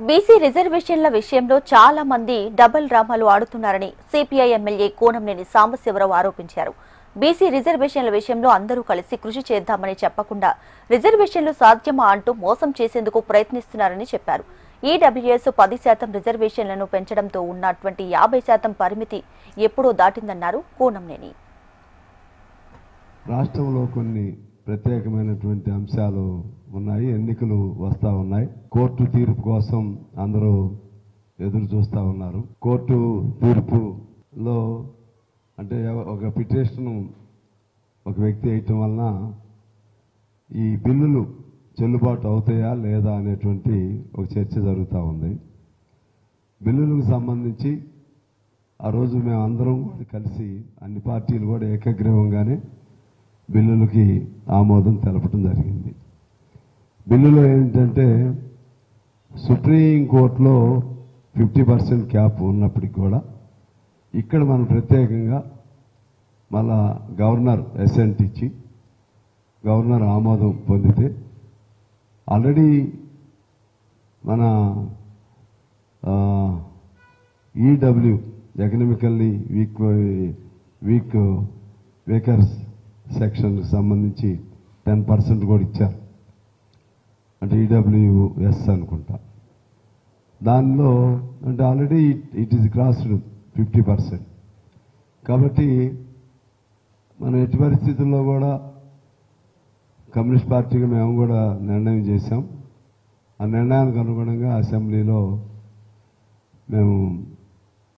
BC రిజర్వేషన్ల విషయంలో చాలా మంది డబుల్ డ్రామాలు ఆడుతున్నారని సిపిఐ ఎమ్మెల్యే కోనంనేని సాంబశివరావు ఆరోపించారు. బీసీ రిజర్వేషన్ల విషయంలో అందరూ కలిసి కృషి చేద్దామని చెప్పకుండా రిజర్వేషన్లు సాధ్యమా అంటూ మోసం చేసేందుకు ప్రయత్నిస్తున్నారని చెప్పారు. ఈడబ్ల్యూఎస్ 10% రిజర్వేషన్లను పెంచడంతో ఉన్నటువంటి 50% పరిమితి ఎప్పుడో దాటిందన్నారు కోనంనేని. రాష్ట్రంలో కొన్ని ప్రత్యేకమైనటువంటి అంశాలు ఉన్నాయి. ఎన్నికలు వస్తూ ఉన్నాయి. కోర్టు తీర్పు కోసం అందరూ ఎదురు చూస్తూ ఉన్నారు. కోర్టు తీర్పులో అంటే ఒక పిటిషన్ ఒక వ్యక్తి వేయటం వలన ఈ బిల్లులు చెల్లుబాటు అవుతాయా లేదా అనేటువంటి ఒక చర్చ జరుగుతూ ఉంది. బిల్లులకు సంబంధించి ఆ రోజు మేము అందరం కలిసి అన్ని పార్టీలు కూడా ఏకగ్రీవంగానే బిల్లులకి ఆమోదం తెలపడం జరిగింది. బిల్లులో ఏంటంటే సుప్రీంకోర్టులో 50% క్యాప్ ఉన్నప్పటికీ కూడా ఇక్కడ మనం ప్రత్యేకంగా మళ్ళా గవర్నర్ అసెంట్ ఇచ్చి గవర్నర్ ఆమోదం పొందితే ఆల్రెడీ మన ఈడబ్ల్యూ ఎకనామికల్లీ వీకర్స్ సెక్షన్కి సంబంధించి 10% కూడా ఇచ్చారు. అంటే ఈడబ్ల్యూఎస్ అనుకుంటా. దానిలో అంటే ఆల్రెడీ ఇట్ ఈస్ క్రాస్డ్ 50%. కాబట్టి మనం ఎట్టి పరిస్థితుల్లో కూడా కమ్యూనిస్ట్ పార్టీగా మేము కూడా నిర్ణయం చేశాం. ఆ నిర్ణయానికి అనుగుణంగా అసెంబ్లీలో మేము